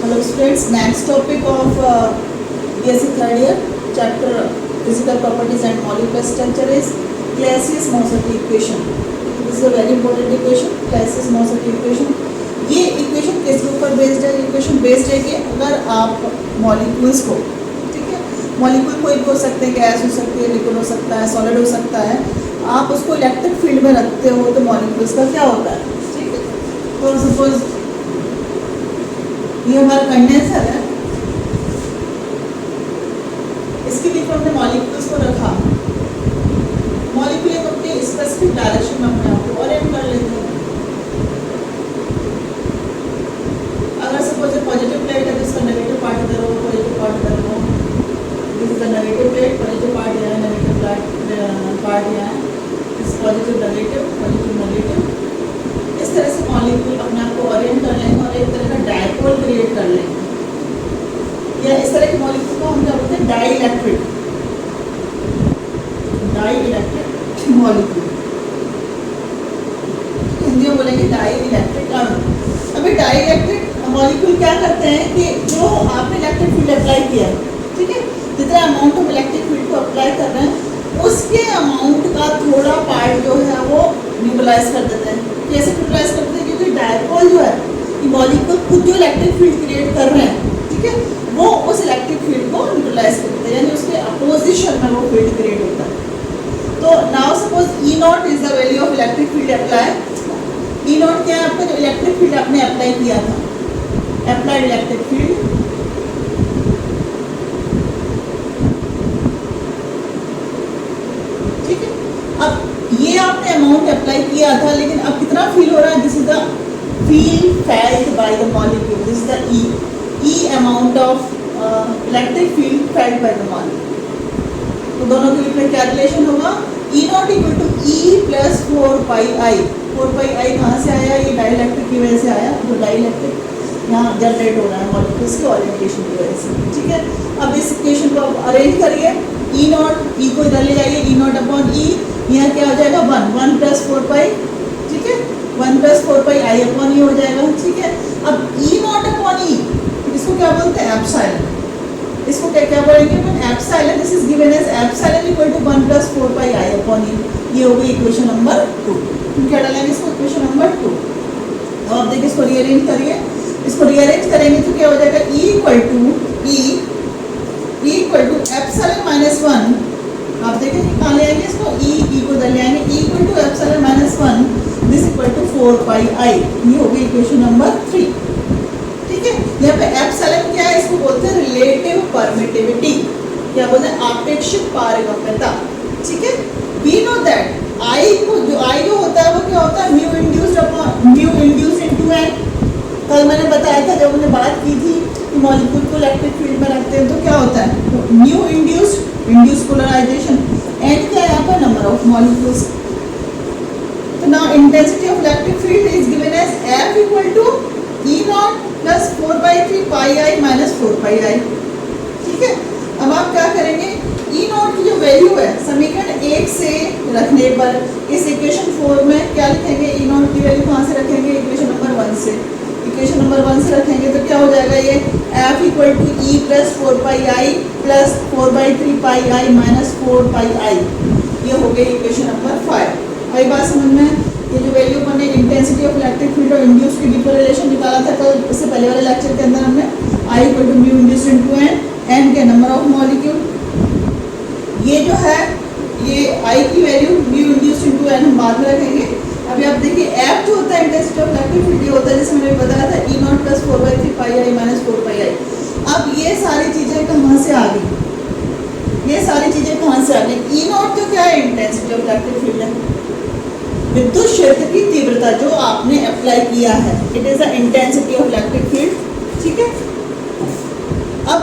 Hello students, next topic of BSc third year, chapter physical properties and molecular structure is Clausius-Mozart equation. This is a very important equation, Clausius-Mozart equation. ये equation किसके ऊपर based है? Equation based है कि अगर आप molecules को, ठीक है, मॉलिक्यूल कोई भी हो सकते हैं, गैस हो सकती है, लिक्विड हो सकता है, सॉलिड हो सकता है, आप उसको इलेक्ट्रिक फील्ड में रखते हो तो मॉलिक्यूल्स का क्या होता है? ठीक है, तो सपोज ये हमारा कंडेंसर है, इसके बीच में हमने मॉलिक्यूल्स को रखा, मॉलिक्यूल को अपने स्पेसिफिक डायरेक्शन में अपने आप को ओरिएंट कर लेते हैं। अगर सपोज पॉजिटिव प्लेट है तो इसका नेगेटिव पार्ट इधर हो, पॉजिटिव पार्ट इधर हो, this is the negative plate, positive part यहाँ है, नेगेटिव पार्ट यहाँ है, दिस पॉजिटिव नेगेटिव। इस तरह से मॉलिक्यूल अपने आप को ओरिएंट कर लेंगे और एक तरह का डायपोल क्रिएट कर लेंगे। या इस तरह के मॉलिक्यूल को हम क्या बोलते हैं? डाइइलेक्ट्रिक मॉलिक्यूल, हिंदी में बोलेंगे डाइइलेक्ट्रिक अणु। अभी डाइइलेक्ट्रिक मॉलिक्यूल क्या करते हैं कि जो आपने इलेक्ट्रिक फील्ड अप्लाई किया, ठीक है, जितना अमाउंट ऑफ इलेक्ट्रिक फील्ड को अप्लाई कर रहे हैं उसके अमाउंट का थोड़ा पार्ट जो है वो न्यूट्रलाइज कर देते हैं। कैसे न्यूट्रलाइज करते हैं? क्योंकि डायपोल जो है, ये मॉलिक्यूल खुद जो इलेक्ट्रिक फील्ड क्रिएट कर रहे हैं, ठीक है, वो उस इलेक्ट्रिक फील्ड को न्यूट्रलाइज करते हैं, यानी उसके अपोजिशन में वो फील्ड क्रिएट होता है। तो now suppose E not is the value of electric field apply. E not क्या है? आपका जो इलेक्ट्रिक फील्ड आपने अप्लाई किया था, अप्लाइड इलेक्ट्रिक फील्ड, ठीक है। अब ये आपने अमाउंट अप्लाई किया था, लेकिन अब कितना फील हो रहा है? This is the field felt by the molecule, this is the E amount of electric field felt by the molecule. तो दोनों के बीच में क्या रिलेशन होगा? E not equal to E plus 4πI। 4πI कहाँ से आया? ये डाइइलेक्ट्रिक की वजह से आया, जो डाइइलेक्ट्रिक यहाँ जनरेट हो रहा है मॉलिक्यूल्स के ओरिएंटेशन की वजह से, ठीक है। अब इस इक्वेशन को आप अरेंज करिए, E नॉट, E को इधर ले जाइए, E नॉट अपॉन E, यहाँ क्या हो जाएगा? 1 प्लस 4π, ठीक है, 1 प्लस 4πI अपॉन E हो जाएगा, ठीक है। अब E नॉट अपॉन E, इसको क्या बोलते हैं? एप्सिलॉन। इसको क्या बोलेंगे? Epsilon, this is given as epsilon equal to 1 plus 4πI upon E। ये हो गई इक्वेशन नंबर 2। क्या डालेंगे इसको? Equation number 2। अब आप देखिए, इसको रीअरेंज करिए, इसको रीअरेंज करेंगे तो क्या हो जाएगा? E equal to epsilon minus 1। आप देखिए कहाँ ले आएंगे इसको? E को इधर ले आएंगे, E equal to epsilon minus 1, this equal to 4πI। ये हो गई इक्वेशन नंबर 3, ठीक है। यहाँ पे एप्सिलॉन क्या है? इसको बोलते हैं रिलेटिव परमिटिविटी, क्या बोलते हैं? आपेक्षिक पारगम्यता, ठीक है। वी नो दैट I जो होता है वो क्या होता है? Mu induced into N. कल मैंने बताया था जब हमने बात की थी कि मॉलिक्यूल को इलेक्ट्रिक फील्ड में रखते हैं तो क्या होता है? तो म्यू इंड्यूस्ड पोलराइजेशन, एन क्या है यहाँ पर? Number of molecules. तो now intensity of electric field is given as F equal to E not plus 4/3πI minus 4πI, ठीक है। अब आप क्या करेंगे? E नॉट की जो वैल्यू है समीकरण 1 से रखने पर इस इक्वेशन 4 में क्या लिखेंगे? E नॉट की वैल्यू कहाँ से रखेंगे? इक्वेशन नंबर 1 से। इक्वेशन नंबर 1 से रखेंगे तो क्या हो जाएगा? ये F equal to E plus 4πI plus 4/3πI minus 4πI। ये हो गई इक्वेशन नंबर 5। आई बात समझ में? ये जो वैल्यू हमने इंटेंसिटी ऑफ इलेक्ट्रिक फील्ड और इंड्यूस के बीच रिलेशन निकाला था कल, इससे पहले वाले लेक्चर के अंदर हमने I equal to mu induced into N के नंबर ऑफ मॉलिक्यूल। ये जो है ये I की value mu induced into N हम बाद में रखेंगे। अभी आप देखिए F जो होता है इंटेंसिटी ऑफ इलेक्ट्रिक फील्ड, ये होता है जैसे मैंने बताया था E not plus 4/3πI minus 4πI। अब ये सारी चीज़ें कहाँ से आ गई? ये सारी चीज़ें कहाँ से आ गई? E नॉट तो क्या है? इंटेंसिटी ऑफ इलेक्ट्रिक फील्ड है, विद्युत क्षेत्र की तीव्रता जो आपने अप्लाई किया है, it is the intensity of electric field, ठीक है। अब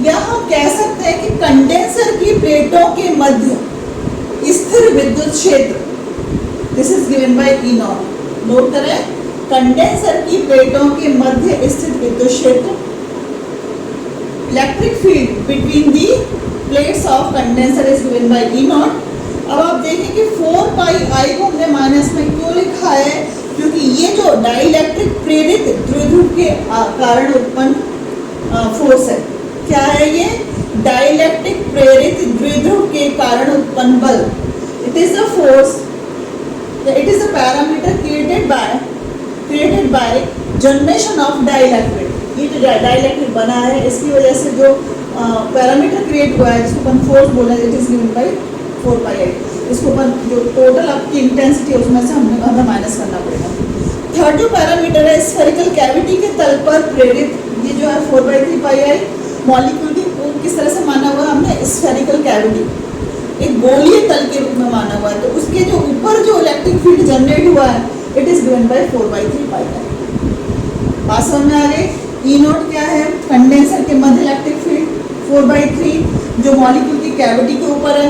यहाँ कह सकते हैं कि कंडेंसर की प्लेटों के मध्य स्थिर विद्युत क्षेत्र, this is given by E not. Note करें, कंडेंसर की प्लेटों के मध्य स्थित विद्युत क्षेत्र, electric field between the plates of condenser is given by E not. अब आप देखें कि 4πI को हमने माइनस में क्यों लिखा है? क्योंकि ये जो डाइइलेक्ट्रिक प्रेरित द्विध्रुव के कारण उत्पन्न फोर्स है। क्या है ये? डाइलेक्ट्रिक प्रेरित द्विध्रुव के कारण उत्पन्न बल। It is the force, it is the parameter created by generation of dielectric. ये जो डाइलेक्ट्रिक बना है इसकी वजह से जो पैरामीटर क्रिएट हुआ है जिसको अपन फोर्स बोले, it is given by 4πi। इसको अपन जो टोटल आपकी इंटेंसिटी है उसमें से हमें माइनस करना पड़ेगा। थर्ड जो पैरामीटर है स्फेरिकल कैविटी के तल पर प्रेरित, ये जो है 4/3πi मॉलिक्यूल की किस तरह से माना हुआ है हमने? स्फेरिकल कैविटी, एक गोलीय तल के रूप में माना हुआ है। तो उसके जो ऊपर जो इलेक्ट्रिक फील्ड जनरेट हुआ है it is given by 4/3πi। बात समझ में आ गई? ई नोट क्या है? कंडेंसर के मध्य इलेक्ट्रिक फील्ड, 4/3 जो मॉलिक्यूल की कैविटी के ऊपर है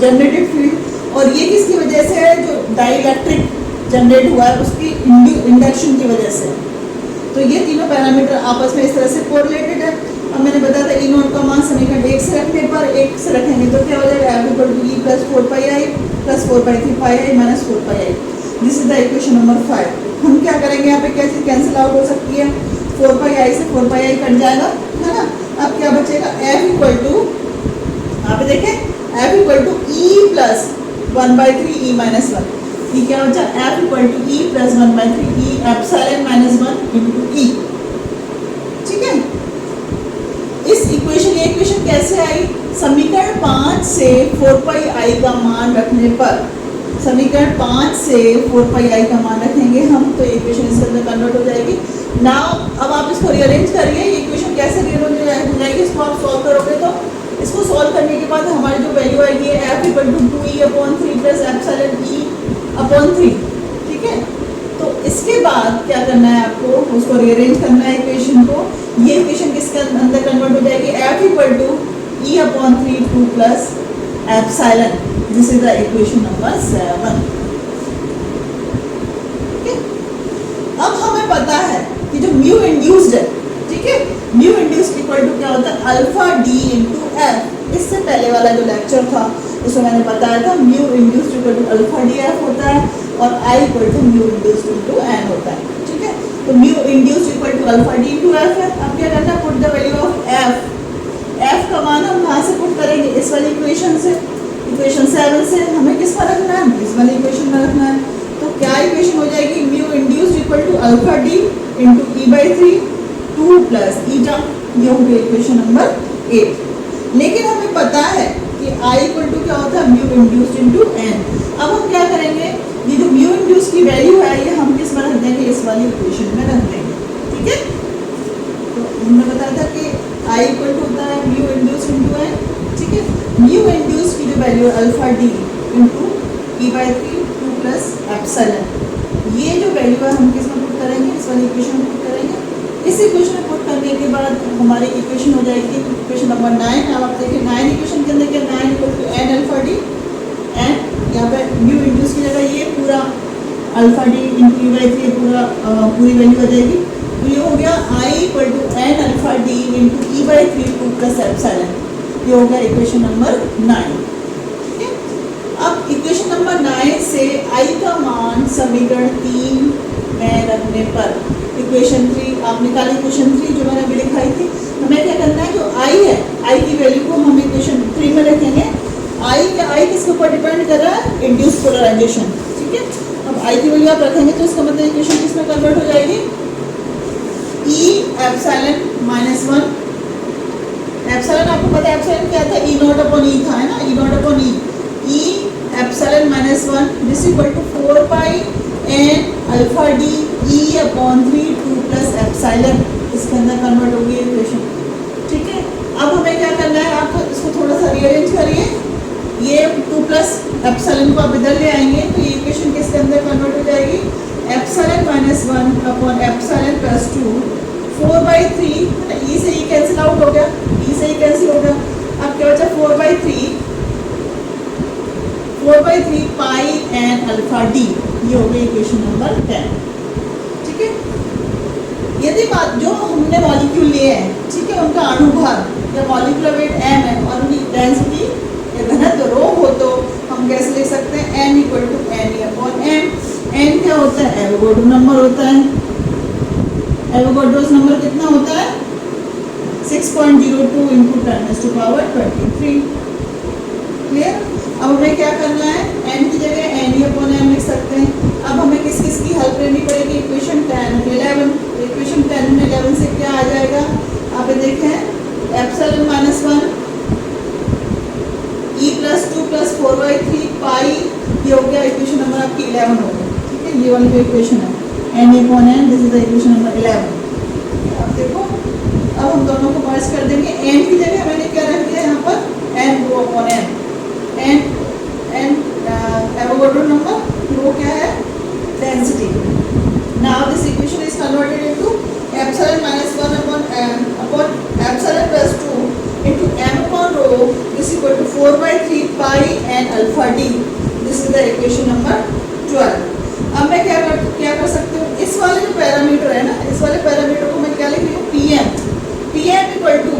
जनरेटेड फील्ड, और ये किसकी वजह से है? जो डाइलेक्ट्रिक जनरेट हुआ है उसकी इंडक्शन की वजह से। तो ये तीनों पैरामीटर आपस में इस तरह से कोरिलेटेड है। अब मैंने बताया था ई नोट का मान समीकरण 1 से रखने पर 1 से रखेंगे तो क्या हो जाएगा? F equal to E plus 4πi plus 4/3πi minus 4πi। This is the equation number 5। हम क्या करेंगे? यहाँ पे क्या चीज़ कैंसिल आउट हो सकती है? 4πi से 4πi कट जाएगा, है ना। अब क्या बचेगा? F इक्वल टू, यहाँ पे देखें, F equal to E plus 1/3 E minus 1। ये क्या बचा? F equal to E plus 1/3 E epsilon minus 1 into E। ठीक है, इस इक्वेशन, ये इक्वेशन कैसे आई? समीकरण 5 से 4πi का मान रखने पर, समीकरण 5 से 4πi का मान रखेंगे हम तो इक्वेशन इसके अंदर कन्वर्ट हो जाएगी। नाउ अब आप इसको रीअरेंज करिए, ये इक्वेशन कैसे रीअरेंज हो जाएगी? इसको आप सॉल्व करोगे तो इसको सॉल्व करने के बाद हमारी जो वैल्यू आएगी F equal to 2E/3 plus epsilon E/3। ठीक है, तो इसके बाद क्या करना है आपको? उसको रीअरेंज करना है इक्वेशन को। ये इक्वेशन किसके अंदर कन्वर्ट हो जाएगी? F equal to E/3 2 plus epsilon. This is the equation number 7। ठीक है, अब हमें पता है कि जो म्यू इंड्यूस्ड है, ठीक है, म्यू इंड्यूस्ड इक्वल टू क्या होता है? Alpha D into F. इससे पहले वाला जो लेक्चर था उसमें मैंने बताया था mu induced equal to alpha D F होता है और I equal to mu induced into N होता है। ठीक है, तो mu induced equal to alpha D into F है। अब क्या करना है? Put the value of F. F का मान हम कहाँ से पुट करेंगे? इस वाली इक्वेशन से, इक्वेशन 7 से। हमें किस पर रखना है? इस वाली इक्वेशन में रखना है। तो क्या इक्वेशन हो जाएगी? Mu induced equal to alpha D into E/3 2 plus eta. ये हो गई इक्वेशन नंबर 8। लेकिन हमें पता है कि I इक्वल टू क्या होता है? Mu induced into N. अब हम क्या करेंगे? ये जो म्यू इंड्यूस्ड की वैल्यू है ये हम किस में रख देंगे? इस वाली इक्वेशन में रख देंगे। ठीक है, तो हमने बताया था कि I इक्वल टू होता है म्यू इंड्यूस्ड इंटू एन। ठीक है, म्यू इंड्यूस्ड की जो वैल्यू है alpha D into E/3 2 plus epsilon. ये जो वैल्यू है हम किस में पुट करेंगे? इस वाली इक्वेशन में पुट करेंगे। इस इक्वेशन में पुट करने के बाद हमारी इक्वेशन हो जाएगी इक्वेशन नंबर 9। अब आप देखिए 9 इक्वेशन के अंदर क्या? 9 equal to N alpha D, N यहाँ पे म्यू इंड्यूस की जगह ये पूरा अल्फा डी इंटू E/3 पूरी वैल्यू आ जाएगी। तो ये हो गया I equal to N alpha D into E/3 2 plus epsilon. ये हो गया इक्वेशन नंबर 9। ठीक है, अब इक्वेशन नंबर 9 से I का मान समीकरण 3 में रखने पर इक्वेशन 3 आप निकालें। इक्वेशन 3 जो मैंने अभी लिखाई थी, हमें क्या करना है? जो I है, I की वैल्यू को हम इक्वेशन 3 में रखेंगे। I किसके ऊपर डिपेंड कर रहा है? Induce polarisation. ठीक है, अब I की वैल्यू आप रखेंगे तो इसका मतलब इक्वेशन किस में कन्वर्ट हो जाएगी? E epsilon minus 1। एप्सिलॉन आपको पता है एप्सिलॉन क्या था? E नॉट अपॉन E था, है ना, E not upon E। E epsilon minus 1 this equal to 4π N alpha D E/3 2 plus epsilon. इसके अंदर कन्वर्ट होगी इक्वेशन। ठीक है, अब हमें क्या करना है? आप इसको थोड़ा सा रीअरेंज करिए। ये 2 प्लस एप्सिलॉन को आप इधर ले आएंगे तो ये इक्वेशन किसके अंदर कन्वर्ट हो जाएगी? Epsilon minus 1 upon epsilon plus 2 4/3। E से E कैंसिल आउट हो गया, E से E कैंसिल हो गया। अब क्या बचा? 4/3 पाई एन अल्फा डी। ये हो गई इक्वेशन नंबर 10। ठीक है, यदि बात जो हमने मॉलिक्यूल लिए हैं, ठीक है, उनका अणुभार या मॉलिक्यूलर वेट m है और उनकी डेंसिटी या घनत्व ρ हो तो हम कैसे लिख सकते हैं? n equal to NE/m। n क्या होता है? एवोगाड्रो नंबर होता है। एवोगाड्रोस नंबर कितना होता है? 6.02 इंटू 10⁻23। क्लियर। अब हमें क्या करना है, n की जगह n/m लिख सकते हैं। अब हमें किस किस की हेल्प लेनी पड़ेगी, इक्वेशन 10 और 11। इक्वेशन 10 और 11 से क्या आ जाएगा, आप ये देखें epsilon minus 1 e plus 2 plus 4/3 पाई, ये हो गया इक्वेशन नंबर आपकी 11 हो गया। ठीक है, ये वाली जो इक्वेशन है n/n, this is the equation number 11। अब देखो, अब हम दोनों को मर्ज कर देंगे। n की जगह मैंने क्या रख दिया यहाँ पर, n/n, एवोगाड्रो नंबर, वो क्या है, density. Now this equation is converted into epsilon minus 1 upon epsilon plus 2 into m upon rho is equal to 4/3 pi n alpha d. This is the equation number 12. अब मैं क्या कर सकती हूँ, इस वाले जो पैरामीटर है ना, इस वाले पैरामीटर को मैं क्या लिख रही हूँ, pm equal to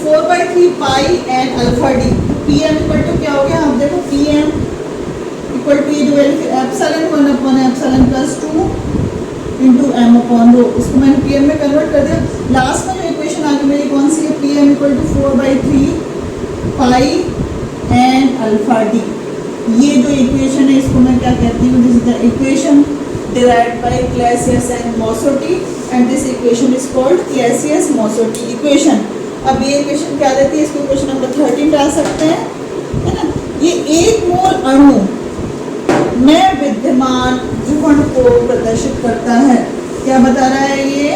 4/3 pi n alpha d। pm equal to क्या हो गया, हम देखो pm इक्वल टू ये जो value epsilon 1 upon epsilon plus 2 into M upon rho, इसको मैंने पीएम में कन्वर्ट कर दिया। लास्ट में जो इक्वेशन आ गई मेरी कौन सी है, PM equal to 4/3 pi N alpha D. ये जो इक्वेशन है इसको मैं क्या कहती हूँ, this is the equation derived by Clausius and Mossotti and this equation is called Clausius-Mossotti equation। अब ये इक्वेशन क्या देती है, इसको इक्वेशन नंबर 13 डाल सकते हैं, है ना। ये 1 मोल अणु में विद्यमान ध्रुवण को प्रदर्शित करता है। क्या बता रहा है ये,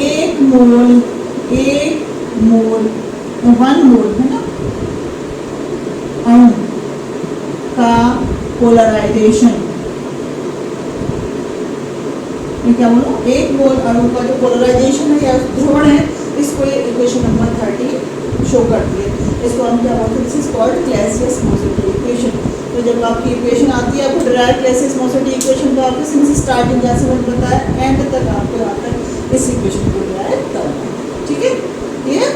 1 मोल 1 मोल है ना अणु का पोलराइजेशन, मैं क्या बोलूँ, 1 मोल अणु का जो पोलराइजेशन है या ध्रुवण है, इसको ये इक्वेशन नंबर 30 शो करती है। इसको हम क्या बोलते हैं, this is called Clausius-Mossotti equation. तो जब आपकी इक्वेशन आती है, आपको डिराइव Clausius-Mossotti इक्वेशन को आपको सिंस स्टार्टिंग जैसे मैंने बताया एंड तक आपको यहाँ तक इस इक्वेशन को डिराइव करना है। ठीक है, क्लियर।